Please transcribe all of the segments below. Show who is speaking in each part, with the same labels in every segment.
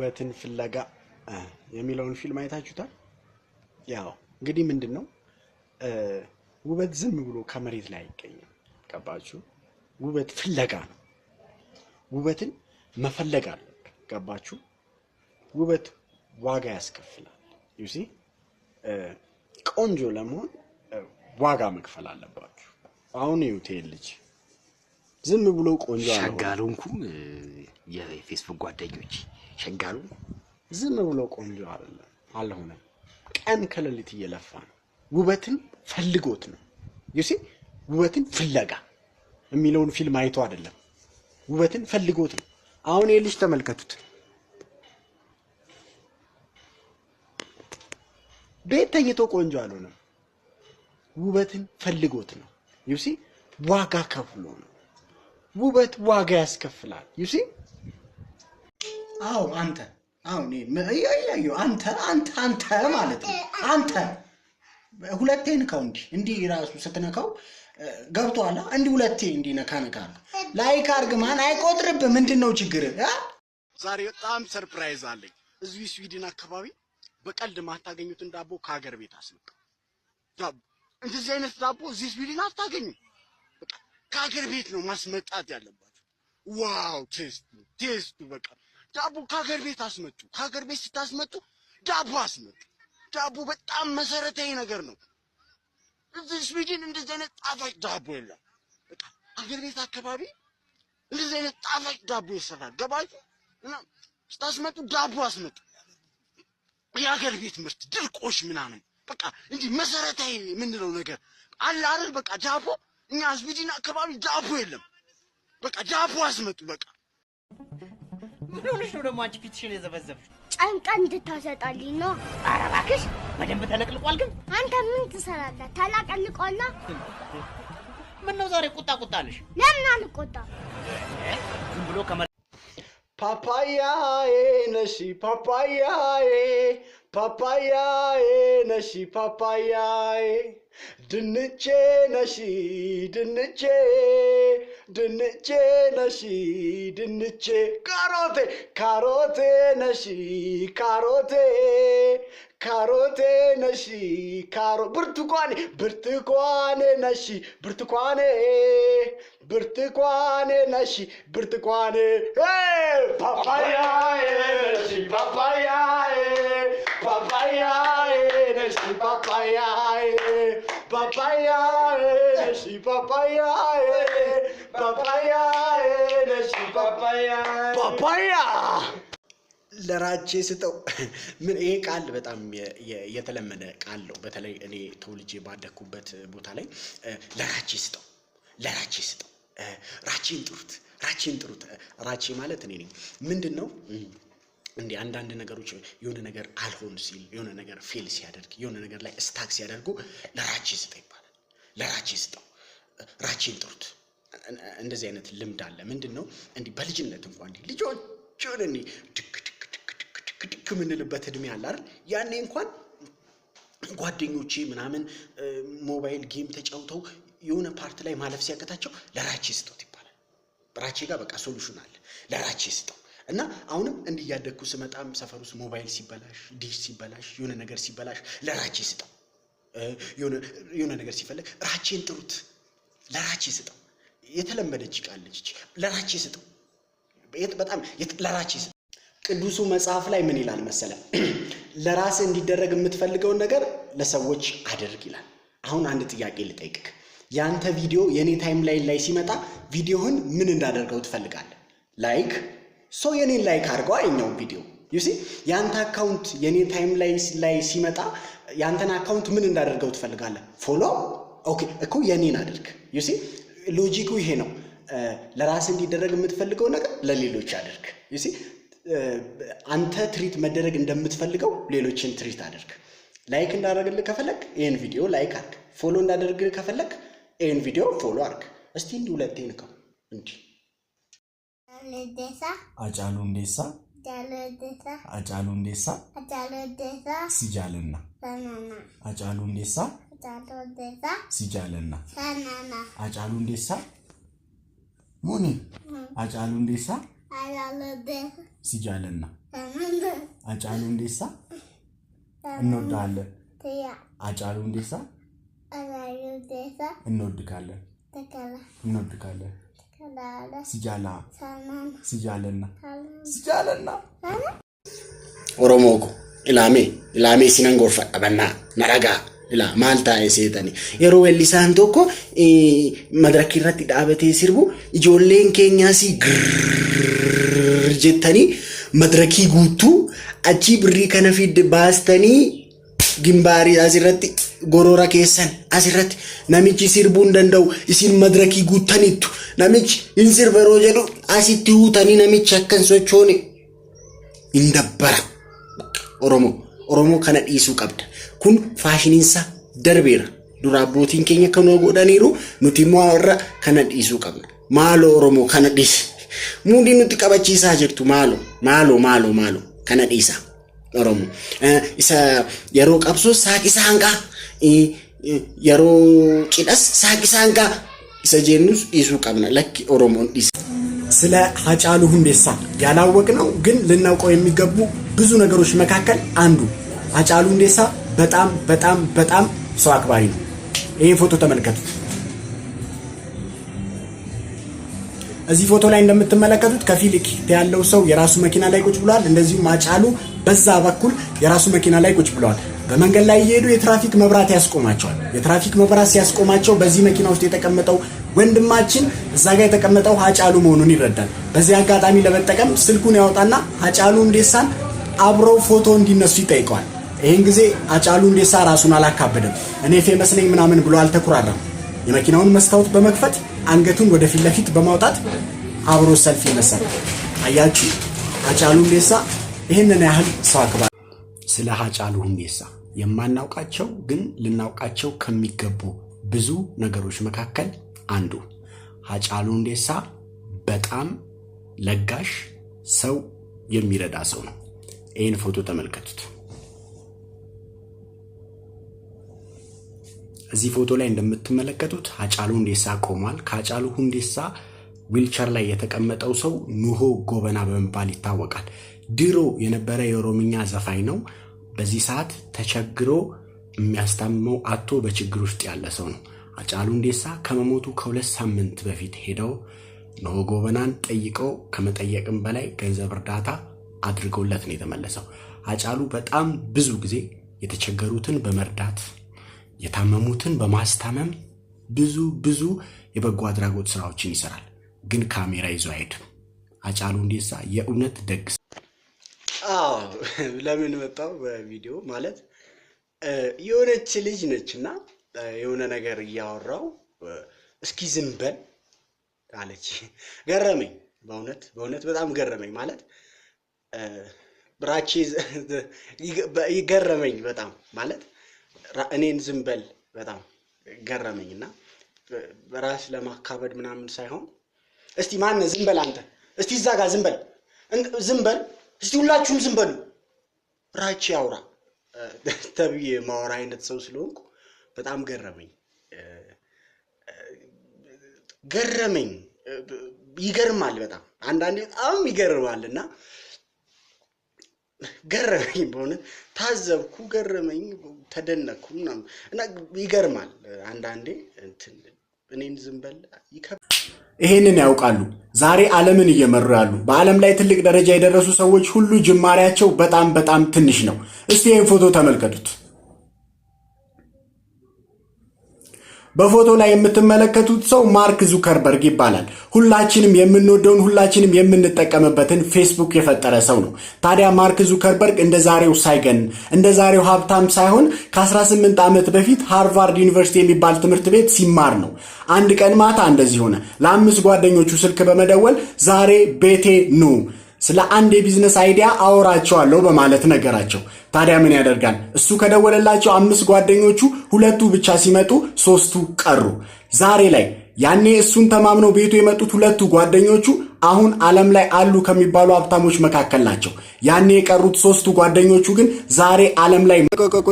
Speaker 1: ውበትን ፍለጋ የሚለውን ፊልም አይታችሁታል? ያው እንግዲህ ምንድነው ውበት ዝም ብሎ ከመሬት ላይ አይገኝም። ገባችሁ? ውበት ፍለጋ ነው። ውበትን መፈለግ አለ። ገባችሁ? ውበት ዋጋ ያስከፍላል። ዩሲ ቆንጆ ለመሆን ዋጋ መክፈል አለባችሁ። አሁን ይውቴል ልጅ ዝም ብሎ ቆንጆ
Speaker 2: ሸጋሉንኩም የፌስቡክ ጓደኞች ሸጋሉ
Speaker 1: ዝም ብሎ ቆንጆ አልሆነም። ቀን ከሌሊት እየለፋ ነው። ውበትን ፈልጎት ነው። ዩሲ ውበትን ፍለጋ የሚለውን ፊልም አይቶ አይደለም፣ ውበትን ፈልጎት ነው። አሁን የልጅ ተመልከቱት። ቤት ተኝቶ ቆንጆ አልሆነም። ውበትን ፈልጎት ነው። ዩሲ ዋጋ ከፍሎ ነው። ውበት ዋጋ ያስከፍላል። ዩሲ
Speaker 3: አው አንተ አው አንተ ማለት ነው። አንተ ሁለቴን እንዲህ ራሱ ስትነካው ገብቷላ። እንዲህ ሁለቴ እንዲህ ነካ ላይክ አድርግ። ማን አይቆጥርብህ? ምንድነው ችግር?
Speaker 1: ዛሬ በጣም ሰርፕራይዝ አለኝ። እዚህ ስዊድን አካባቢ በቀልድ ማታገኙትን ዳቦ ከሀገር ቤት አስመጣ። ዳቦ እንደዚህ አይነት ዳቦ እዚህ ስዊድን አታገኙም። ከሀገር ቤት ነው ማስመጣት ያለባችሁ። ዋው ቴስቱ በቃ ዳቦ ከሀገር ቤት አስመጡ። ከሀገር ቤት ስታስመጡ ዳቦ አስመጡ። ዳቦ በጣም መሰረታዊ ነገር ነው። እዚህ ስዊድን እንደዚህ አይነት ጣፋጭ ዳቦ የለም። በቃ ሀገር ቤት አካባቢ እንደዚህ አይነት ጣፋጭ ዳቦ ይሰራል። ገባችሁ? እና ስታስመጡ ዳቦ አስመጡ። የሀገር ቤት ምርት ድርቆሽ ምናምን በቃ እንዲህ መሰረታዊ የምንለው ነገር አለ አይደል? በቃ ዳቦ እኛ ስዊድን አካባቢ ዳቦ የለም። በቃ ዳቦ አስመጡ። በቃ
Speaker 4: ምን ሆነሽ ነው ደግሞ አንቺ ፊትሽን የዘበዘብሽ?
Speaker 5: ጨንቃ እንድታሰጣልኝ ነው።
Speaker 4: ኧረ እባክሽ በደንብ ተለቅልቋል። ግን
Speaker 5: አንተ ምን ትሰራለህ? ተላቀልቋላ።
Speaker 4: ምን ነው ዛሬ ቁጣ ነሽ?
Speaker 5: ለምን አልቆጣ?
Speaker 4: ዝም ብሎ
Speaker 1: ፓፓያዬ ነሽ ፓፓያዬ ፓፓያዬ ነሽ ፓፓያዬ ድንቼ ነሽ ድንቼ ድንቼ ነሽ ድንቼ ካሮቴ ነሽ ካሮቴ ካሮቴ ነሽ ብርቱካኔ ነሽ ብርቱካኔ ነሽ ብርቱካኔ ፓፓያዬ ነሽ ፓፓያዬ ነሽ ፓፓያዬ ነሽ ፓፓያዬ ነሽ ፓፓያ ለራቼ ስጠው። ምን ይሄ ቃል በጣም የተለመደ ቃል ነው። በተለይ እኔ ተወልጄ ባደኩበት ቦታ ላይ ለራቼ ስጠው ራቼን ጥሩት። ራቼ ማለት እኔ ነኝ። ምንድነው እንዴ አንዳንድ ነገሮች የሆነ ነገር አልሆን ሲል የሆነ ነገር ፌል ሲያደርግ የሆነ ነገር ላይ ስታክ ሲያደርጉ ለራቼ ስጠው ይባላል። ለራቼ ስጠው፣ ራቼን ጥሩት። እንደዚህ አይነት ልምድ አለ። ምንድነው እንዴ በልጅነት እንኳን እንዴ ልጆች ሆነን ድክ ምንልበት እድሜ አለ አይደል? ያኔ እንኳን ጓደኞቼ ምናምን ሞባይል ጌም ተጫውተው የሆነ ፓርት ላይ ማለፍ ሲያቀታቸው ለራቼ ስጠው ይባላል። ራቼ ጋር በቃ ሶሉሽን አለ። ለራቼ ስጠው እና አሁንም እንዲያደኩ ስመጣም ሰፈር ውስጥ ሞባይል ሲበላሽ፣ ዲሽ ሲበላሽ፣ የሆነ ነገር ሲበላሽ ለራቼ ስጠው። የሆነ ነገር ሲፈልግ ራቼን ጥሩት፣ ለራቼ ስጠው። የተለመደች ቃል ነች። ለራቼ ስጠው፣ በጣም ለራቼ ስጠው። ቅዱሱ መጽሐፍ ላይ ምን ይላል መሰለ? ለራስ እንዲደረግ የምትፈልገውን ነገር ለሰዎች አድርግ ይላል። አሁን አንድ ጥያቄ ልጠይቅህ። ያንተ ቪዲዮ የኔ ታይም ላይ ሲመጣ ቪዲዮህን ምን እንዳደርገው ትፈልጋለህ? ላይክ የኔን ላይክ አድርገው አይኛውን ቪዲዮ ዩሲ። ያንተ አካውንት የኔ ታይም ላይ ሲመጣ ያንተን አካውንት ምን እንዳደርገው ትፈልጋለህ? ፎሎ። ኦኬ እኮ የኔን አድርግ። ዩሲ ሎጂኩ ይሄ ነው። ለራስ እንዲደረግ የምትፈልገው ነገር ለሌሎች አድርግ። ዩሲ አንተ ትሪት መደረግ እንደምትፈልገው ሌሎችን ትሪት አድርግ። ላይክ እንዳደርግልህ ከፈለክ ይሄን ቪዲዮ ላይክ አድርግ። ፎሎ እንዳደርግልህ ከፈለክ ይሄን ቪዲዮ ፎሎ አድርግ። እስቲ እንዲህ ሁለቴ ንካው። እንዲህ
Speaker 6: አጫሉ እንዴሳ አጫሉ እንዴሳ ሲጃለና አጫሉ እንዴሳ ሲጃለና አጫሉ እንዴሳ ሙኒ አጫሉ እንዴሳ ሲጃለና አጫሉ ሁንዴሳ እንወድሃለን። አጫሉ ሁንዴሳ እንወድካለን። ሲጃለና
Speaker 1: ኦሮሞኮ ኢላሜ ሲነን ጎርፈደበና ነረጋ ila malta esetani yero wellisan tokko madraki irratti dhaabate sirbu ijoolleen keenya si jettani madraki guutu achi birri kana fid baastani gimbari asirratti gorora keessan asirratti namichi sirbuu danda'u isin madraki guutanitu namichi insirbero jedhu asitti hutani namichi akkan sochoone indabbara oromo kana dhiisuu qabda kun faashininsa darbeera dura abbootiin keenya kanoo godhaniiru nuti immoo warra kana dhiisuu qabna maalo oromo kana dhiis muudi nuti qabachiisaa jirtu maalo kana dhiisa oromo isa yeroo qabsoo saaqisaanga yeroo cidhas saaqisaanga isa jennus dhiisuu qabna lakki oromoon dhiisa
Speaker 3: ስለ ሃጫሉ ሁንዴሳ ያላወቅነው ግን ልናውቀው የሚገቡ ብዙ ነገሮች መካከል አንዱ ሃጫሉ ሁንዴሳ በጣም ሰው አክባሪ ነው። ይሄን ፎቶ ተመልከቱት። እዚህ ፎቶ ላይ እንደምትመለከቱት ከፊል ያለው ሰው የራሱ መኪና ላይ ቁጭ ብሏል። እንደዚሁም ሃጫሉ በዛ በኩል የራሱ መኪና ላይ ቁጭ ብለዋል። በመንገድ ላይ እየሄዱ የትራፊክ መብራት ያስቆማቸዋል። የትራፊክ መብራት ሲያስቆማቸው በዚህ መኪና ውስጥ የተቀመጠው ወንድማችን እዛ ጋር የተቀመጠው ሃጫሉ መሆኑን ይረዳል። በዚህ አጋጣሚ ለመጠቀም ስልኩን ያወጣና ሃጫሉ ሁንዴሳን አብረው ፎቶ እንዲነሱ ይጠይቀዋል። ይሄን ጊዜ ሃጫሉ ሁንዴሳ ራሱን አላካበደም። እኔ ፌመስ ነኝ ምናምን ብሎ አልተኩራራም። የመኪናውን መስታወት በመክፈት አንገቱን ወደ ፊት ለፊት በማውጣት አብሮ ሰልፊ ይነሳል። አያችሁ ሃጫሉ ሁንዴሳ ይሄንን ያህል ሰው አክባሪ። ስለ ሃጫሉ ሁንዴሳ የማናውቃቸው ግን ልናውቃቸው ከሚገቡ ብዙ ነገሮች መካከል አንዱ ሃጫሉ ሁንዴሳ በጣም ለጋሽ ሰው የሚረዳ ሰው ነው። ይሄን ፎቶ ተመልከቱት። እዚህ ፎቶ ላይ እንደምትመለከቱት ሃጫሉ ሁንዴሳ ቆሟል። ከሃጫሉ ሁንዴሳ ዊልቸር ላይ የተቀመጠው ሰው ኑሆ ጎበና በመባል ይታወቃል። ድሮ የነበረ የኦሮምኛ ዘፋኝ ነው። በዚህ ሰዓት ተቸግሮ የሚያስታምመው አቶ በችግር ውስጥ ያለ ሰው ነው። ሃጫሉ ሁንዴሳ ከመሞቱ ከ2 ሳምንት በፊት ሄደው ኑሆ ጎበናን ጠይቀው ከመጠየቅም በላይ ገንዘብ እርዳታ አድርገውለት ነው የተመለሰው። ሃጫሉ በጣም ብዙ ጊዜ የተቸገሩትን በመርዳት የታመሙትን በማስታመም ብዙ የበጎ አድራጎት ስራዎችን ይሰራል። ግን ካሜራ ይዞ አይሄድም። ሃጫሉ ሁንዴሳ የእውነት ደግ
Speaker 1: ለምን መጣው በቪዲዮ ማለት የሆነች ልጅ ነችና የሆነ ነገር እያወራው እስኪ ዝም በል አለች። ገረመኝ፣ በእውነት በጣም ገረመኝ። ማለት ብራቺ ይገረመኝ በጣም ማለት እኔን ዝም በል በጣም ገረመኝና በራስ ለማካበድ ምናምን ሳይሆን እስቲ ማን ዝም በል አንተ እስቲ እዛ ጋር ዝም በል እስቲ ሁላችሁም ዝም በሉ ራቺ አውራ ተብዬ ማወራ አይነት ሰው ስለሆንኩ በጣም ገረመኝ። ይገርማል በጣም አንዳንዴ በጣም ይገርማልና ገረመኝ፣ በእውነት ታዘብኩ፣ ገረመኝ፣ ተደነቅኩ እና ይገርማል አንዳንዴ እኔን ዝም በል
Speaker 3: ይሄንን ያውቃሉ። ዛሬ ዓለምን እየመሩ ያሉ በዓለም ላይ ትልቅ ደረጃ የደረሱ ሰዎች ሁሉ ጅማሬያቸው በጣም ትንሽ ነው። እስቲ ይሄን ፎቶ ተመልከቱት። በፎቶ ላይ የምትመለከቱት ሰው ማርክ ዙከርበርግ ይባላል። ሁላችንም የምንወደውን ሁላችንም የምንጠቀምበትን ፌስቡክ የፈጠረ ሰው ነው። ታዲያ ማርክ ዙከርበርግ እንደዛሬው ሳይገን እንደዛሬው ሀብታም ሳይሆን ከ18 ዓመት በፊት ሃርቫርድ ዩኒቨርሲቲ የሚባል ትምህርት ቤት ሲማር ነው። አንድ ቀን ማታ እንደዚህ ሆነ። ለ5 ጓደኞቹ ስልክ በመደወል ዛሬ ቤቴ ኑ ስለ አንድ የቢዝነስ አይዲያ አወራቸዋለሁ በማለት ነገራቸው። ታዲያ ምን ያደርጋል እሱ ከደወለላቸው 5 ጓደኞቹ 2 ብቻ ሲመጡ 3ቱ ቀሩ። ዛሬ ላይ ያኔ እሱን ተማምነው ቤቱ የመጡት 2 ጓደኞቹ አሁን ዓለም ላይ አሉ ከሚባሉ ሀብታሞች መካከል ናቸው። ያኔ የቀሩት 3ቱ ጓደኞቹ ግን ዛሬ ዓለም ላይ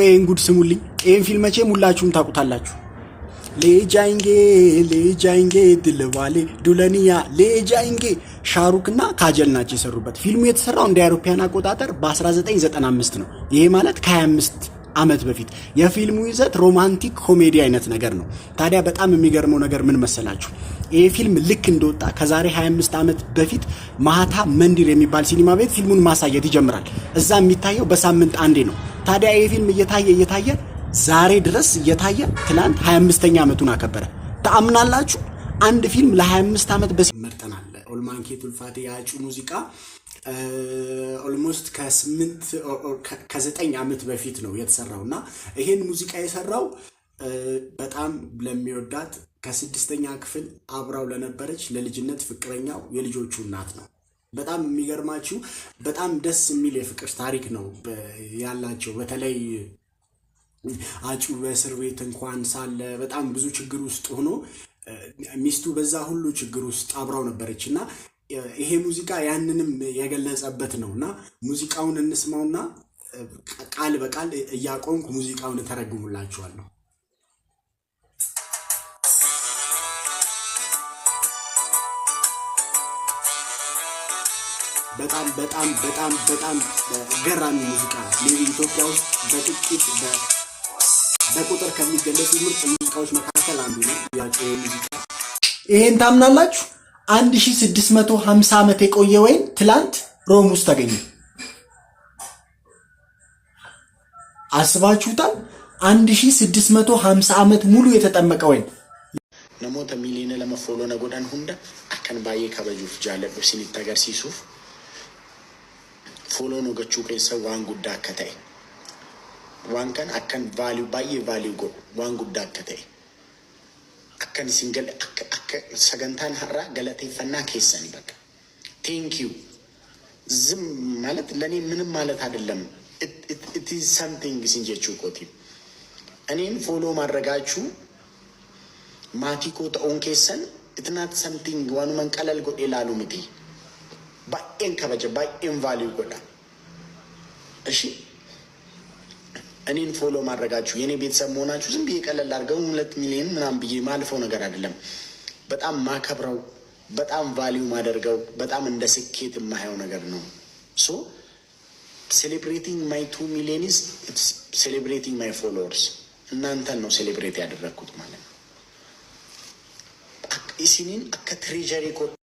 Speaker 3: ይሄን ጉድ ስሙልኝ። ይሄን ፊልም መቼም ሁላችሁም ታውቁታላችሁ። ले जाएंगे दिलवाले ዱለኒያ ሌጃይንጌ ሻሩክና ካጀል ናቸው የሰሩበት። ፊልሙ የተሰራው እንደ አውሮፓውያን አቆጣጠር በ1995 ነው። ይሄ ማለት ከ25 ዓመት በፊት። የፊልሙ ይዘት ሮማንቲክ ኮሜዲ አይነት ነገር ነው። ታዲያ በጣም የሚገርመው ነገር ምን መሰላችሁ? ይሄ ፊልም ልክ እንደወጣ ከዛሬ 25 ዓመት በፊት ማህታ መንዲር የሚባል ሲኒማ ቤት ፊልሙን ማሳየት ይጀምራል። እዛ የሚታየው በሳምንት አንዴ ነው። ታዲያ ይሄ ፊልም እየታየ ዛሬ ድረስ እየታየ ትላንት 25ኛ ዓመቱን አከበረ። ታምናላችሁ? አንድ ፊልም ለ25 ዓመት መርጠናል። ኦልማንኬ ቱልፋቴ ያጩ ሙዚቃ ኦልሞስት ከ9 ዓመት በፊት ነው የተሰራውና ይሄን ሙዚቃ የሰራው በጣም ለሚወዳት ከ6ኛ ክፍል አብራው ለነበረች ለልጅነት ፍቅረኛው የልጆቹ እናት ነው። በጣም የሚገርማችሁ በጣም ደስ የሚል የፍቅር ታሪክ ነው ያላቸው። በተለይ አጩ በእስር ቤት እንኳን ሳለ በጣም ብዙ ችግር ውስጥ ሆኖ ሚስቱ በዛ ሁሉ ችግር ውስጥ አብራው ነበረችና ይሄ ሙዚቃ ያንንም የገለጸበት ነውና ሙዚቃውን እንስማውና ቃል በቃል እያቆምኩ ሙዚቃውን ተረጉምላችኋለሁ። በጣም ገራሚ ሙዚቃ ነው። ኢትዮጵያ ውስጥ በጥቂት በቁጥር ከሚገለጹ ምርጥ ሙዚቃዎች መካከል አንዱ ነው ያጩ ሙዚቃ። ይሄን ታምናላችሁ? 1650 ዓመት የቆየ ወይን ትላንት ሮም ውስጥ ተገኘ። አስባችሁታል? 1650 ዓመት ሙሉ የተጠመቀ ወይን
Speaker 1: namoota miliyoona lama fooloo godhan hunda akkan baay'ee kabajuuf jaalladhu isinitti agarsiisuuf fooloo gachuu keessa waan guddaa akka ta'e waan kan akkan value baay'ee value godhu waan guddaa akka ta'e akkan isin gala akka sagantaan har'a galateeffannaa keessanii bakka thank you ዝም ማለት ለኔ ምንም ማለት አይደለም። it is something isin jechuu kooti እኔን ፎሎ ማድረጋችሁ ማቲኮ ta'uun keessan it's not something wanuman qalal godhe laalu miti baay'een kabaja baay'een value godha እሺ እኔን ፎሎ ማድረጋችሁ የኔ ቤተሰብ መሆናችሁ ዝም ብዬ ቀለል አድርገው 2 ሚሊዮን ምናምን ብዬ ማልፈው ነገር አይደለም። በጣም ማከብረው በጣም ቫልዩ ማደርገው በጣም እንደ ስኬት የማየው ነገር ነው። ሶ celebrating my 2 million is it's celebrating my followers እናንተን ነው ሴሌብሬት ያደረኩት ማለት ነው። ኢሲኒን አከ ትሬጀሪ